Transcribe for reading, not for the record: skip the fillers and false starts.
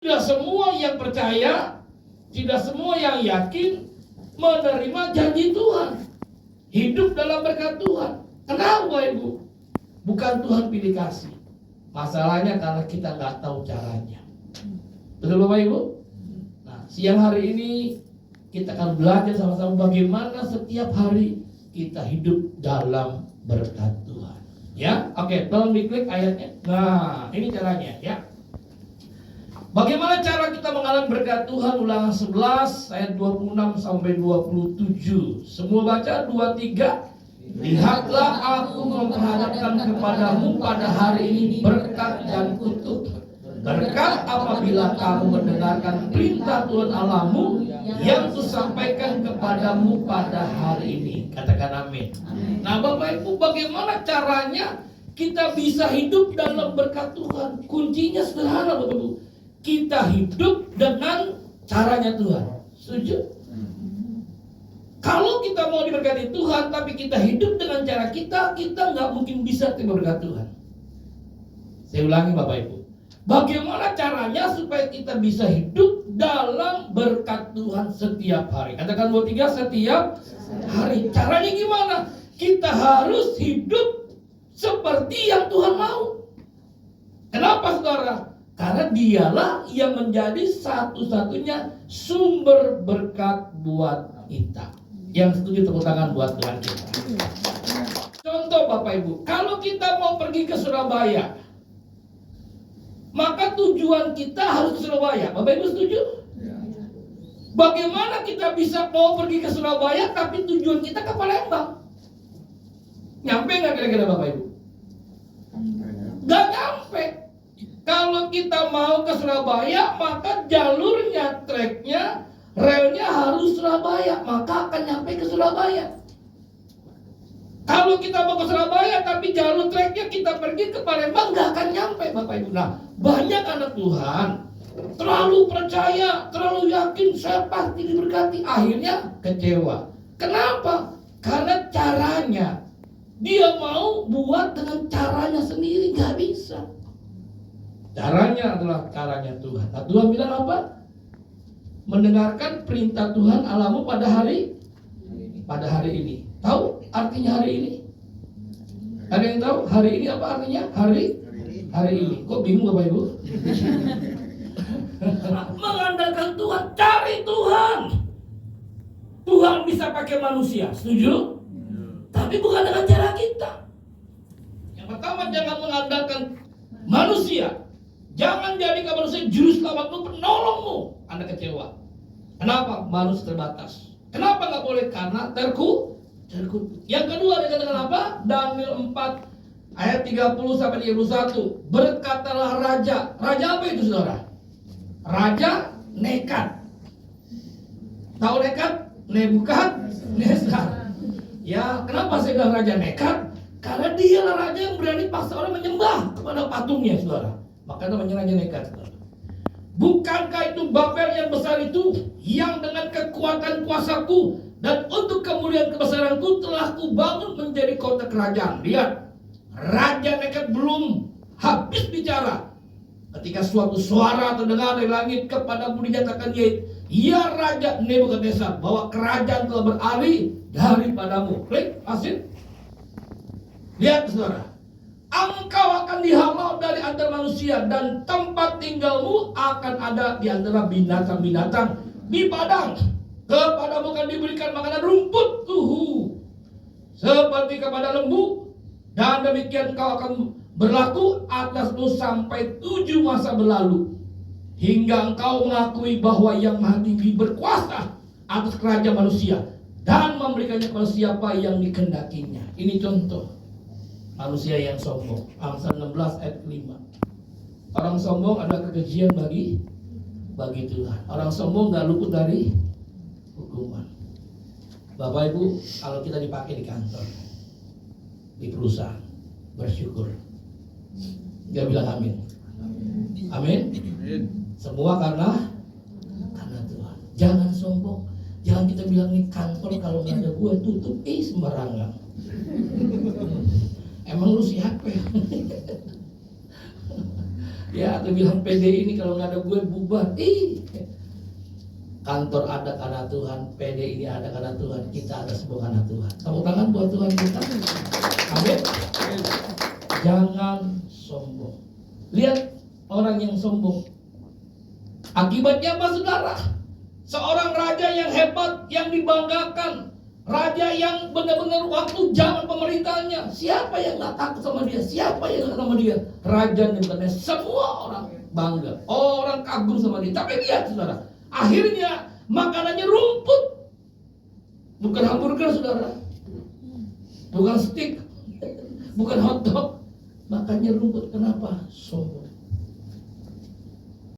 Tidak semua yang percaya, tidak semua yang yakin menerima janji Tuhan, hidup dalam berkat Tuhan. Kenapa Ibu? Bukan Tuhan pilih kasih. Masalahnya karena kita nggak tahu caranya. Betul Bapak Ibu? Nah, siang hari ini kita akan belajar sama-sama bagaimana setiap hari kita hidup dalam berkat Tuhan. Ya, oke, tolong diklik ayatnya. Nah, ini caranya ya. Bagaimana cara kita mengalami berkat Tuhan? Ulangan 11 ayat 26 sampai 27. Semua baca 23. Lihatlah aku memperhadapkan kepadamu pada hari ini berkat dan kutuk. Berkat apabila kamu mendengarkan perintah Tuhan Allahmu yang kusampaikan kepadamu pada hari ini. Katakan amin. Nah Bapak Ibu, bagaimana caranya kita bisa hidup dalam berkat Tuhan? Kuncinya sederhana Bapak Ibu. Kita hidup dengan caranya Tuhan. Setuju? Kalau kita mau diberkati Tuhan, tapi kita hidup dengan cara kita nggak mungkin bisa terima berkat Tuhan. Saya ulangi Bapak Ibu. Bagaimana caranya supaya kita bisa hidup dalam berkat Tuhan setiap hari? Katakan 23, setiap hari. Caranya gimana? Kita harus hidup seperti yang Tuhan mau. Kenapa saudara? Karena dialah yang menjadi satu-satunya sumber berkat buat kita. Yang setuju tepuk tangan buat Tuhan kita. Contoh Bapak Ibu, kalau kita mau pergi ke Surabaya, maka tujuan kita harus ke Surabaya. Bapak Ibu setuju? Bagaimana kita bisa mau pergi ke Surabaya tapi tujuan kita ke Palembang? Nyampe nggak kira-kira Bapak Ibu? Nggak nyampe. Kalau kita mau ke Surabaya, maka jalurnya, treknya, relnya harus Surabaya, maka akan nyampe ke Surabaya. Kalau kita mau ke Surabaya, tapi jalur treknya kita pergi ke Palembang, nggak akan nyampe Bapak Ibu. Nah, banyak anak Tuhan terlalu percaya, terlalu yakin saya pasti diberkati, akhirnya kecewa. Kenapa? Karena caranya dia mau buat dengan caranya sendiri, nggak bisa. Caranya adalah caranya Tuhan. Nah, Tuhan bilang apa? Mendengarkan perintah Tuhan Allahmu pada hari ini. Tahu artinya hari ini? Ada yang tahu hari ini apa artinya? Hari ini. Kok bingung Bapak Ibu? Mengandalkan Tuhan, cari Tuhan. Tuhan bisa pakai manusia, setuju? Tapi bukan dengan cara kita. Yang pertama, jangan mengandalkan manusia. Jangan jadikan manusia juru selamatmu, penolongmu. Anda kecewa. Kenapa? Manusia terbatas. Kenapa nggak boleh? Karena terkutuk. Yang kedua dikatakan apa? Daniel 4 ayat 30 sampai 31. Berkatalah raja. Raja apa itu saudara? Raja nekat. Tahu nekat? Nebukadnezar. Ya, kenapa saya bilang raja nekat? Karena dialah raja yang berani paksa orang menyembah kepada patungnya saudara. Maka namanya raja nekat. Bukankah itu Babel yang besar itu, yang dengan kekuatan kuasaku dan untuk kemuliaan kebesaranku telah kubangun menjadi kota kerajaan. Lihat, raja nekat belum habis bicara ketika suatu suara terdengar dari langit kepadamu dinyatakan, ya Raja Nebukadnezar, bahwa kerajaan telah beralih daripadamu. Klik, asin. Lihat saudara, engkau akan dihalau dari antara manusia dan tempat tinggalmu akan ada di antara binatang-binatang di padang. Kepadamu akan diberikan makanan rumput tuhu seperti kepada lembu, dan demikian kau akan berlaku atasmu sampai 7 masa berlalu, hingga engkau mengakui bahwa Yang Maha Tinggi berkuasa atas kerajaan manusia dan memberikannya kepada siapa yang dikehendakinya. Ini contoh manusia yang sombong. Amsal 16 ayat 5. Orang sombong adalah kekejian bagi Tuhan. Orang sombong gak luput dari hukuman. Bapak Ibu, kalau kita dipakai di kantor, di perusahaan, bersyukur. Dia bilang amin. Amin. Semua karena Tuhan. Jangan sombong. Jangan kita bilang nih kantor kalau nggak ada gue tutup, sembarangan. Emang lu siapa ya? Ya, aku bilang PD ini kalau nggak ada gue bubar. Kantor ada karena Tuhan, PD ini ada karena Tuhan, kita ada semua karena Tuhan. Tepuk tangan buat Tuhan kita. Amin. Jangan sombong. Lihat orang yang sombong. Akibatnya apa, saudara? Seorang raja yang hebat, yang dibanggakan, raja yang benar-benar waktu zaman pemerintahnya, siapa yang nggak takut sama dia? Siapa yang nggak sama dia? Raja Nebukadnezar, semua orang bangga, orang kagum sama dia. Tapi lihat, saudara, akhirnya makanannya rumput, bukan hamburger, saudara, bukan steak, bukan hotdog, makannya rumput. Kenapa? Sombong.